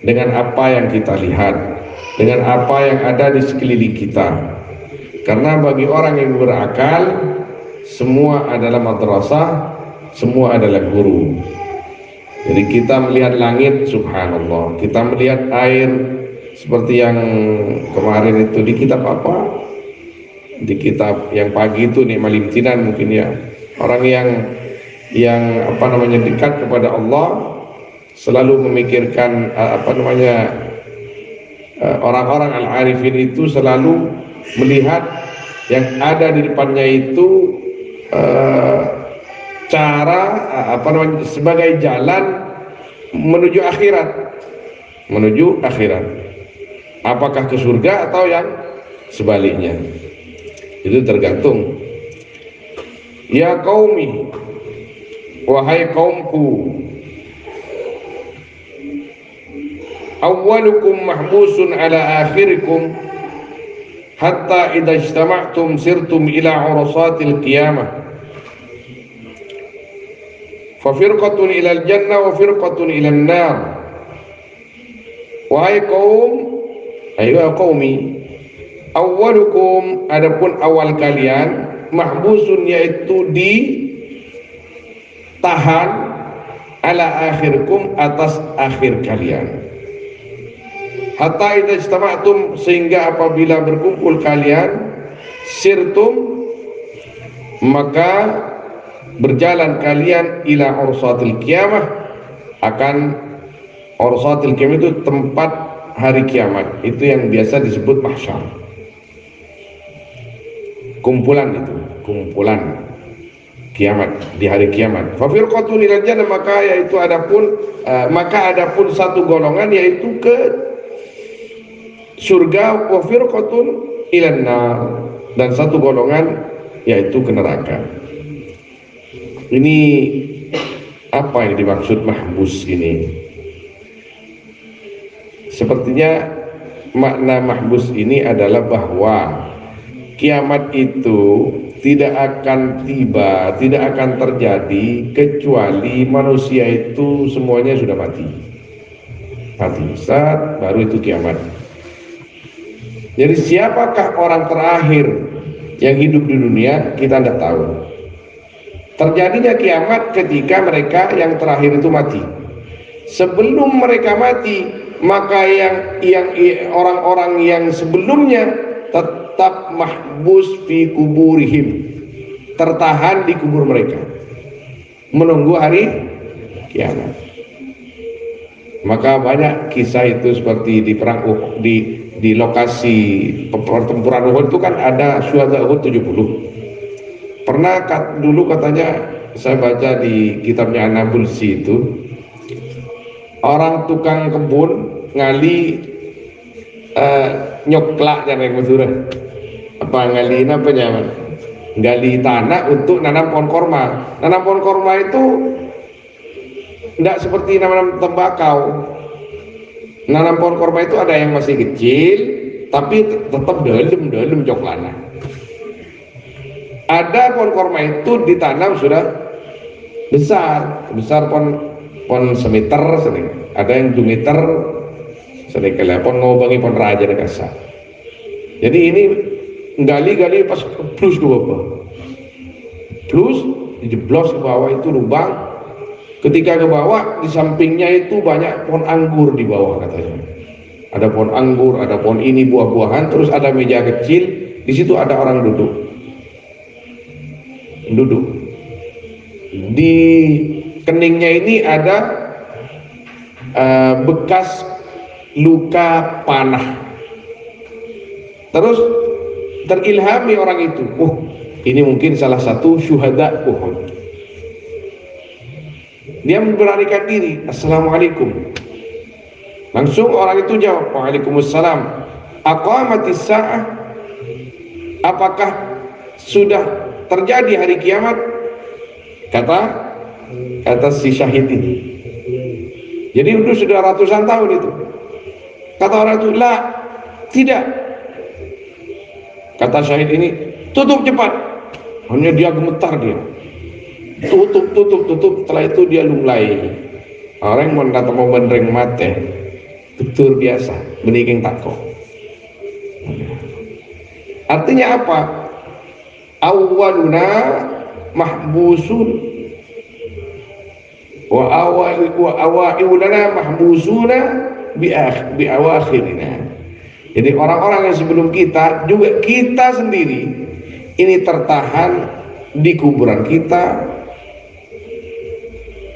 dengan apa yang kita lihat, dengan apa yang ada di sekeliling kita. Karena bagi orang yang berakal, semua adalah madrasah, semua adalah guru. Jadi kita melihat langit, subhanallah, kita melihat air, seperti yang kemarin itu di kitab apa? Di kitab yang pagi itu Nikmal Imtinan mungkin ya. Orang yang dekat kepada Allah selalu memikirkan orang-orang al-arifin itu selalu melihat yang ada di depannya itu sebagai jalan menuju akhirat, apakah ke surga atau yang sebaliknya, itu tergantung. Ya qaumi, wahai kaumku, awwalukum mahbusun ala akhirikum hatta idza ijtama'tum sirtum ila urasatil qiyamah fa firqatun ila al-jannah wa firqatun ila an-nar. Wahai kaum, ayo qaumi, awwalukum, adapun awal kalian, mahbusun yaitu ditahan, ala akhirkum, atas akhir kalian, hatta idza ijtama'tum, sehingga apabila berkumpul kalian, sirtum, maka berjalan kalian ila ursatil qiyamah, akan ursatil qiyamah itu tempat hari kiamat, itu yang biasa disebut mahsyar, kumpulan kiamat, di hari kiamat. Fa firqatun ila jannah, maka adapun satu golongan yaitu ke surga, wa firqatun ila nar, dan satu golongan yaitu ke neraka. Ini apa yang dimaksud mahbus ini? Sepertinya makna mahbus ini adalah bahwa kiamat itu tidak akan tiba, tidak akan terjadi kecuali manusia itu semuanya sudah mati saat baru itu kiamat. Jadi siapakah orang terakhir yang hidup di dunia, kita tidak tahu. Terjadinya kiamat ketika mereka yang terakhir itu mati. sebelum mereka mati, maka yang orang-orang yang sebelumnya tetap mahbus fi kuburihim, tertahan di kubur mereka menunggu hari kiamat. Maka banyak kisah itu seperti di perang Uhud, di lokasi pertempuran Uhud itu kan ada syuhada Uhud 70. Pernah dulu katanya saya baca di kitabnya An-Nabulsi itu, orang tukang kebun ngali nyoklak yang Madura, apa ngali apa nyaman, gali tanah untuk nanam pohon korma. Nanam pohon korma itu tidak seperti nanam tembakau. Nanam pohon korma itu ada yang masih kecil tapi tetap dalam coklana. Ada pohon korma itu ditanam sudah besar pohon semeter sering, ada yang 2 meter sering, pohon ngobangi pohon raja dekasa. Jadi ini gali pas plus ke bawah, plus dijeblos ke bawah itu lubang. Ketika ke bawah, di sampingnya itu banyak pohon anggur di bawah katanya. Ada pohon anggur, ada pohon ini buah-buahan, terus ada meja kecil, di situ ada orang duduk. Di keningnya ini ada bekas luka panah. Terus terilhami orang itu, ini mungkin salah satu syuhada Uhud. Dia memberanikan diri, assalamualaikum. Langsung orang itu jawab, waalaikumsalam. Aqamatis sa'ah, apakah sudah terjadi hari kiamat? Kata si syahid ini. Jadi itu sudah ratusan tahun itu. Kata orang itu, lah, tidak. Kata syahid ini, tutup cepat. Hanya dia gemetar dia. Tutup. Setelah itu dia lunglai. Orang yang mau mendereng mate, betul biasa, beniking tako. Artinya apa? Awaluna mahbusun wa awaluna mahbusuna bi awakhirina. Jadi orang-orang yang sebelum kita, juga kita sendiri ini tertahan di kuburan kita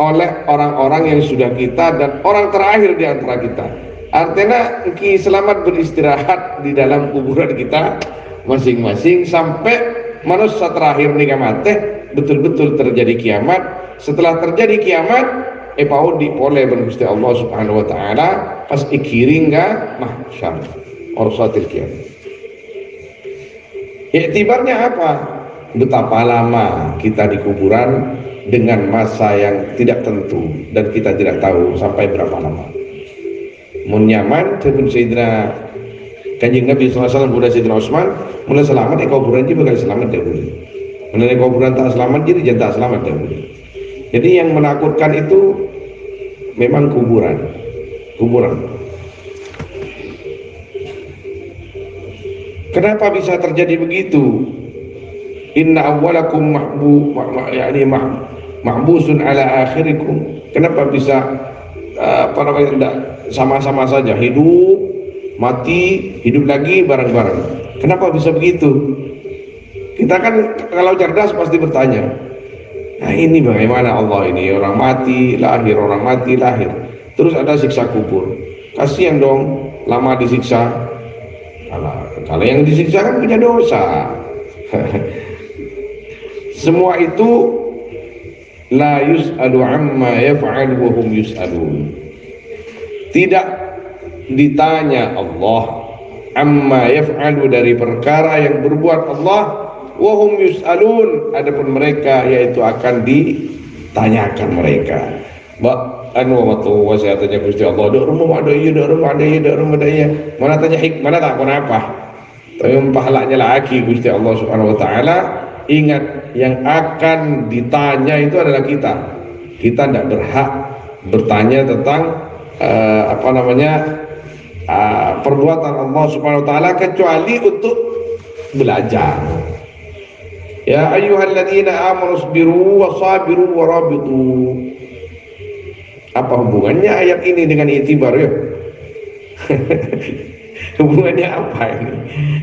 oleh orang-orang yang sudah kita dan orang terakhir di antara kita. Artinya selamat beristirahat di dalam kuburan kita masing-masing sampai manusia terakhir nikah mati, betul-betul terjadi kiamat. Setelah terjadi kiamat, pau dipoleh Gusti Allah Subhanahu wa taala pas ikiring ga mahsyar ursatil kiamat. Iktibarnya apa? Betapa lama kita di kuburan dengan masa yang tidak tentu dan kita tidak tahu sampai berapa lama. Mun nyaman sebelum Sayyidina Kanjeng Nabi SAW Buddha Sayyidina Utsman mulai selamat kuburan juga bakal selamat dia boleh. Mulai kuburan tak selamat jadi jangan tak selamat dia boleh. Jadi yang menakutkan itu memang kuburan. Kenapa bisa terjadi begitu? Inna awwalakum mahbusun ala akhirikum. Kenapa bisa tidak sama-sama saja, hidup mati hidup lagi bareng-bareng? Kenapa bisa begitu? Kita kan kalau cerdas pasti bertanya, nah ini bagaimana Allah ini, orang mati lahir, terus ada siksa kubur, kasihan dong lama disiksa. Kalau yang disiksa kan punya dosa. Semua itu la yus'alu amma yaf'al wa hum yus'alun. Tidak ditanya Allah amma yaf'alu dari perkara yang berbuat Allah, wa hum yus'alun, adapun mereka yaitu akan ditanyakan mereka. Anu waktu wasiatnya Gusti Allah, dak rumah ada iya, mana tanya mana tak apa. Tapi pahalanya lagi Gusti Allah Subhanahu wa taala. Ingat, yang akan ditanya itu adalah kita. Kita tidak berhak bertanya tentang perbuatan Allah Subhanahu wa taala kecuali untuk belajar. Ya ayyuhalladzina amanu sabiru wa sabiru wa rabitu. Apa hubungannya ayat ini dengan itibar ya? Hubungannya apa ini?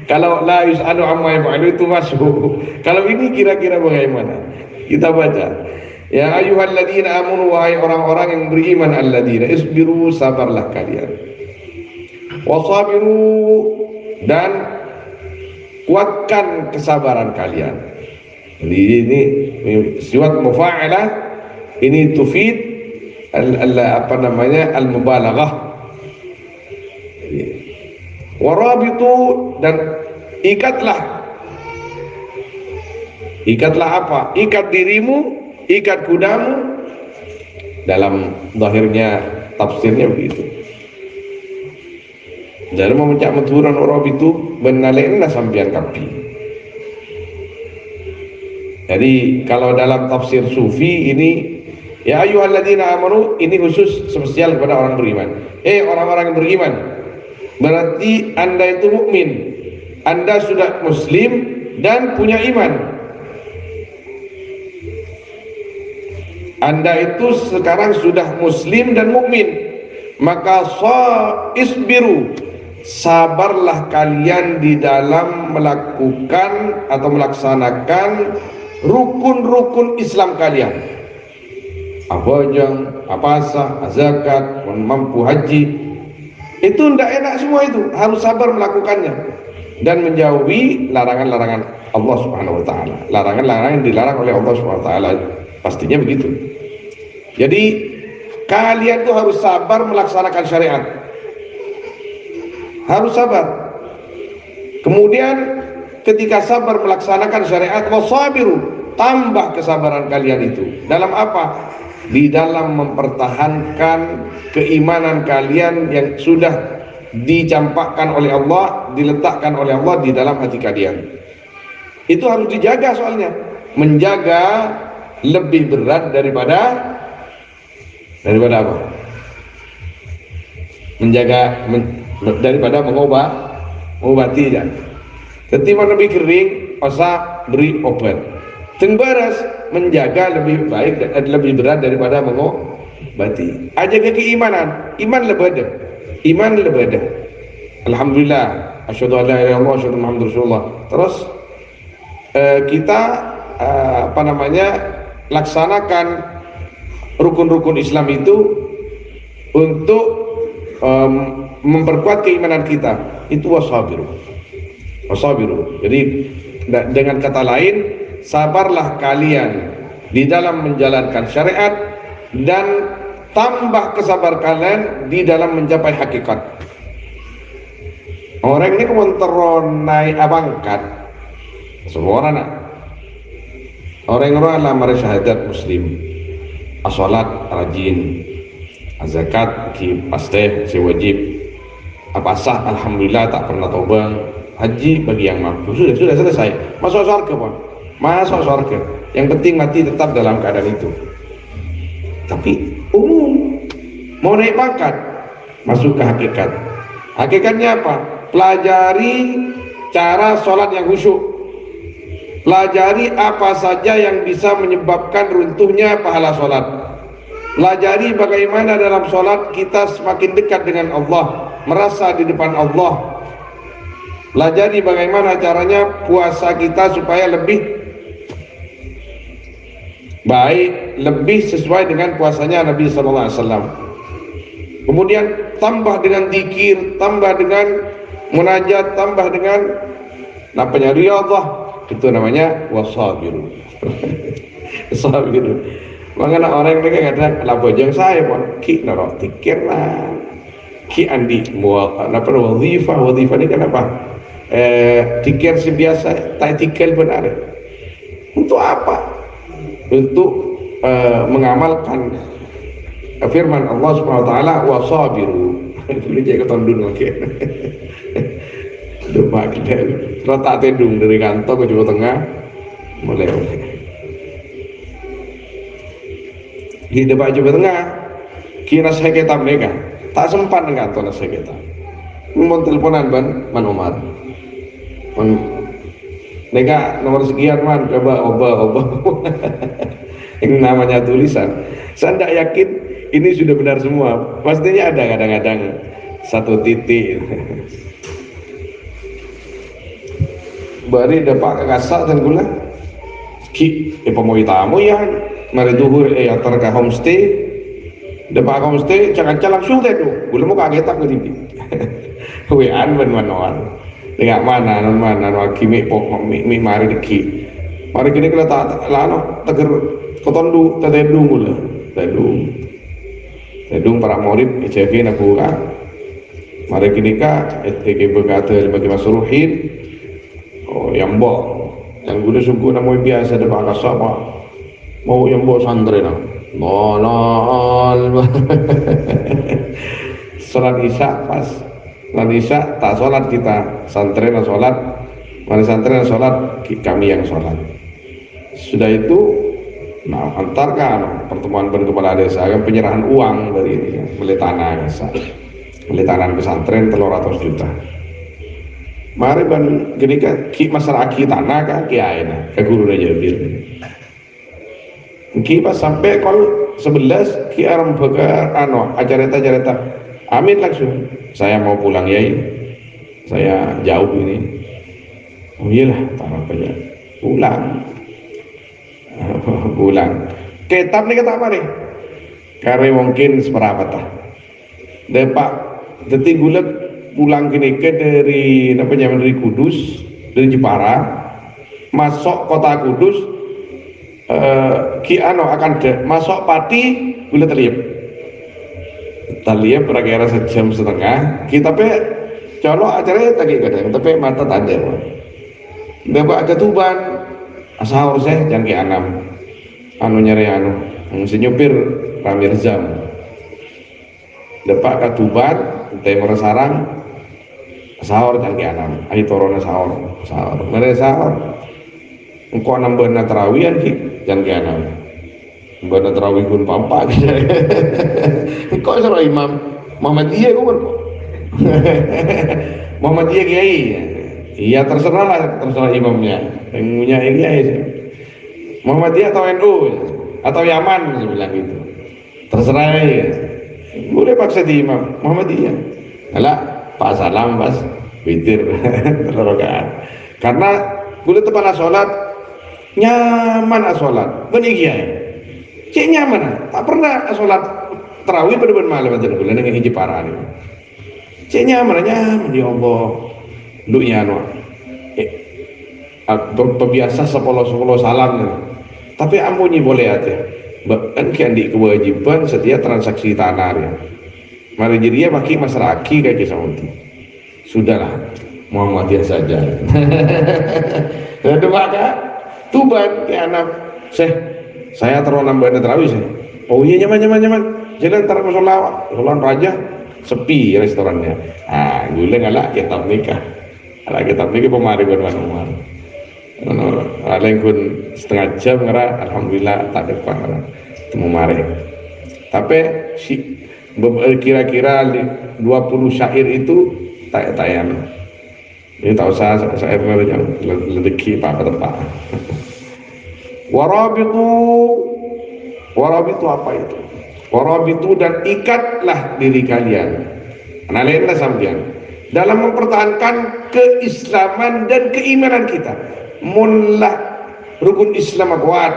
Kalau la yus'alu amma yaf'alu itu masuk. Kalau ini kira-kira bagaimana? Kita baca. Ya ayyuhalladzina amanu, wahai orang-orang yang beriman, alladzina isbiru, sabarlah kalian. Wasabiru, dan kuatkan kesabaran kalian. Jadi ini sifat mufa'alah, ini tufid al-mubalaghah. Warabitu, dan ikatlah apa? Ikat dirimu, ikat kudamu. Dalam zahirnya tafsirnya begitu. Jadi memencak meturan warabitu benalekna sampian kapi. Jadi kalau dalam tafsir sufi ini, ya ayyuhalladzina amanu, ini khusus spesial kepada orang beriman. Orang-orang yang beriman, berarti Anda itu mukmin, Anda sudah muslim dan punya iman. Anda itu sekarang sudah muslim dan mukmin, maka isbiru, sabarlah kalian di dalam melakukan atau melaksanakan rukun-rukun Islam kalian. Abajang, apasa, zakat, mampu haji, itu tidak enak semua, itu harus sabar melakukannya dan menjauhi larangan-larangan Allah Subhanahu wa taala. Larangan-larangan yang dilarang oleh Allah Subhanahu wa taala, pastinya begitu. Jadi kalian tuh harus sabar melaksanakan syariat. Harus sabar. Kemudian ketika sabar melaksanakan syariat, wasabiru, tambah kesabaran kalian itu. Dalam apa? Di dalam mempertahankan keimanan kalian yang sudah dicampakkan oleh Allah, diletakkan oleh Allah di dalam hati kalian. Itu harus dijaga, soalnya menjaga lebih berat daripada apa? Daripada mengobati ya. Ketika lebih kering, usah beri obat. Tengbaras menjaga lebih baik dan lebih berat daripada mengobati. Aja ke keimanan, iman lebih ada. Alhamdulillah, asyhadu an la ilaha illallah, asyhadu anna muhammadar rasulullah. Terus kita laksanakan rukun-rukun Islam itu untuk memperkuat keimanan kita. Itu wasabiru. Jadi dengan kata lain, sabarlah kalian di dalam menjalankan syariat dan tambah kesabar kalian di dalam mencapai hakikat. Orang ini menteronai abangkat semua orang nak. Orang-orang lamar syahadat muslim, as-salat rajin, az-zakat ki pasti si wajib, apa sah alhamdulillah tak pernah taubat, haji bagi yang mampu, sudah selesai, masuk surga pun, masuk surga. Yang penting mati tetap dalam keadaan itu. Tapi umum mau naik pangkat, masuk ke hakikat. Hakikatnya apa? Pelajari cara sholat yang khusyuk. Pelajari apa saja yang bisa menyebabkan runtuhnya pahala sholat. Pelajari bagaimana dalam sholat kita semakin dekat dengan Allah, merasa di depan Allah. Pelajari bagaimana caranya puasa kita supaya lebih baik, lebih sesuai dengan puasanya Nabi Sallallahu Alaihi Wasallam. Kemudian tambah dengan zikir, tambah dengan munajat, tambah dengan namanya riyadhah. Itu namanya wasabiru. Wasabiru. Makanya orang yang kata labojang saya pun ki narok tikir lah. Ki andi apa wazifah ini kenapa? Tikir sebiasa tak tikir benar. Untuk apa? Untuk mengamalkan firman Allah Subhanahu wa taala wasabiru. Itu dia ketondun lagi. Depak kita letak tendung dari kantor ke Jawa Tengah mulai di depan Jawa Tengah kira saya kita mereka tak sempat dengan kantor saya kita mau teleponan ban Umar mereka nomor sekian coba obah yang namanya tulisan. Saya tidak yakin ini sudah benar semua. Pastinya ada kadang-kadang satu titik. Bari dapat kasak dan gula. Ki, pemoy tamu ya. Mari duhur antar ke homestay. Dapat homestay, jangan langsung deh tuh. Gula mau kaget tak ngerti. Wean benar-benar. Tengah mana kimi pok mi mari deki. Mari kini kalau tak lano teger kotondu tedung gula. Tedung para murid ICV nak buka. Mari kini ka ETG berkata bagi masruhin. Oh yang bok yang gula sungguh namanya biasa dapat kasak pak. Mau yang bok santri nak. Nol. Salat isya pas. Salat isya tak sholat kita, santri yang sholat, mana santri yang sholat, kami yang sholat. Sudah itu, nah antarkan pertemuan kepala desa kan penyerahan uang dari ini, beli tanah beli tanah pesantren 300 juta. Mari ban gini kan, masyarakat tanah kan, kiai ke guru aja bil. Kita sampai kalau 11 ki aram begar ajareta amin langsung saya mau pulang ya saya jauh ini. Oh iyalah taruh aja pulang kitab nih kata apa nih karena mungkin seberapa tah depak detik gulat pulang kini ke dari dari Kudus dari Jepara masuk kota Kudus akan masuk Pati gula terliap kira-kira sejam setengah kita colok acaranya tadi kadang tapi mata tanda dapat ada tuban asal saya jangan nyari nyupir Ramir Zam dapat katuban tema sarang sahur jangan ayo torona sahur mana sahur engkau nambah terawihan ki jangan benar terawih pun pampak kok seorang imam Muhammadiyah kok Muhammadiyah kiai iya terserah imamnya yang punya kiai Muhammadiyah atau NU atau Yaman saya bilang gitu terserah ya boleh paksa di imam Muhammadiyah alah Pak Salam pas witir terlalu karena boleh tepat sholat nyaman sholat benih kiai cek nyaman tak pernah sholat terawih pada malam aja bulan dengan hiji parah nih cek nyaman ya Allah dunya berbiasa sepuluh salam nih. Tapi amunyi boleh aja kan di kewajiban setiap transaksi tanah ya mari jadi ya bagi masyarakat kayak kisah sudahlah Muhammadiyah saja ada maka tuban ya anak saya terlalu nambah terawih sih. Oh iya nyaman jalan ntar ke Solawat Raja sepi restorannya gula ngalak kitab nikah pemari berman ada yang pun setengah jam ngera alhamdulillah tak depan temu mari tapi kira-kira 20 syair itu tayang ini tak usah syair yang ledeki apa warabitu apa itu warabitu dan ikatlah diri kalian lainlah sampean dalam mempertahankan keislaman dan keimanan kita mullah rukun Islam kuat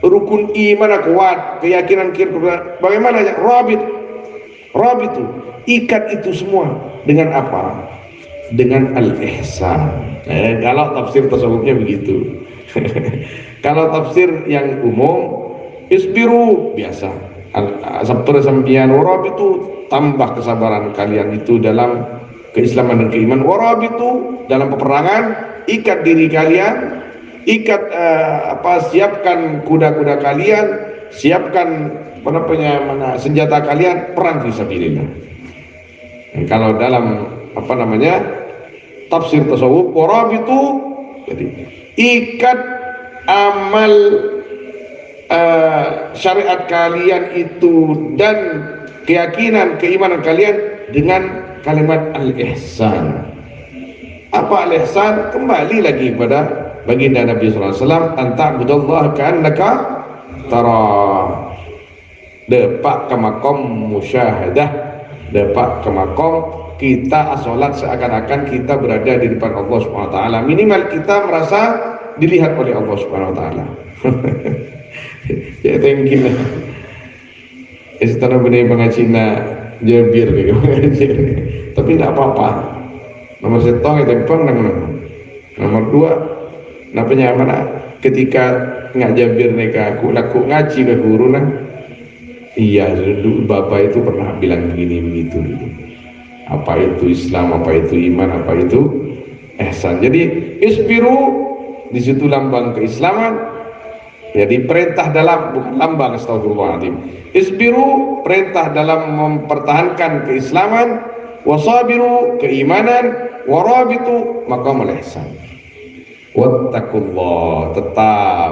rukun iman kuat keyakinan kita bagaimana ya rabitu ikat itu semua dengan apa dengan al-ihsan kalau tafsir tasawufnya begitu kalau tafsir yang umum isbiru biasa sampian warab itu tambah kesabaran kalian itu dalam keislaman dan keimanan warab itu dalam peperangan ikat diri kalian siapkan kuda-kuda kalian siapkan senjata kalian perang fisabilillah kalau dalam tafsir tasawuf warab itu jadi ikat amal syariat kalian itu dan keyakinan keimanan kalian dengan kalimat al-ihsan. Apa al-ihsan? Kembali lagi pada baginda Nabi sallallahu alaihi wasallam, anta'budallaha ka'annaka tara. depak ke makom musyahadah, depak ke makom kita sholat seakan-akan kita berada di depan Allah Subhanahu wa taala. Minimal kita merasa dilihat oleh Allah Subhanahu wa taala. Ya mungkin lah. Istana benih pengacina jebir nih tapi tidak apa-apa. Nomor setong itu pun nomor dua. Napanya mana? Ketika nggak jabir neka aku laku ngaji ke guru nah. Iya, dulu bapak itu pernah bilang begini begitu dulu. Apa itu Islam, apa itu iman, apa itu ihsan. Jadi isbiru di situ lambang keislaman. Jadi perintah dalam bukan lambang, astagfirullahaladzim. Isbiru perintah dalam mempertahankan keislaman, wasabiru keimanan, warabitu maqamul ihsan. Wattaqullah, tetap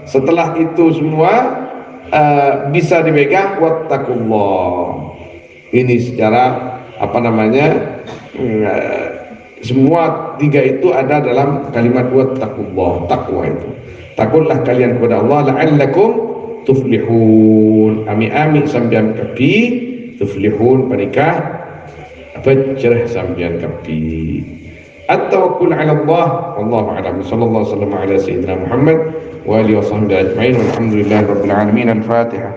setelah itu semua bisa dipegang wattaqullah. Ini secara apa namanya semua tiga itu ada dalam kalimat wattaqullah, takwa itu. Takutlah kalian kepada Allah la'allakum tuflihun. Ami-ami sambian kapi tuflihun panikah apa cerah sambian kapi. At-tawakkul 'ala Allah wallahu a'lam. Sallallahu alaihi wasallam ala sayyidina Muhammad wa alihi washabbihi ajma'in walhamdulillahi rabbil alamin. Al-Fatihah.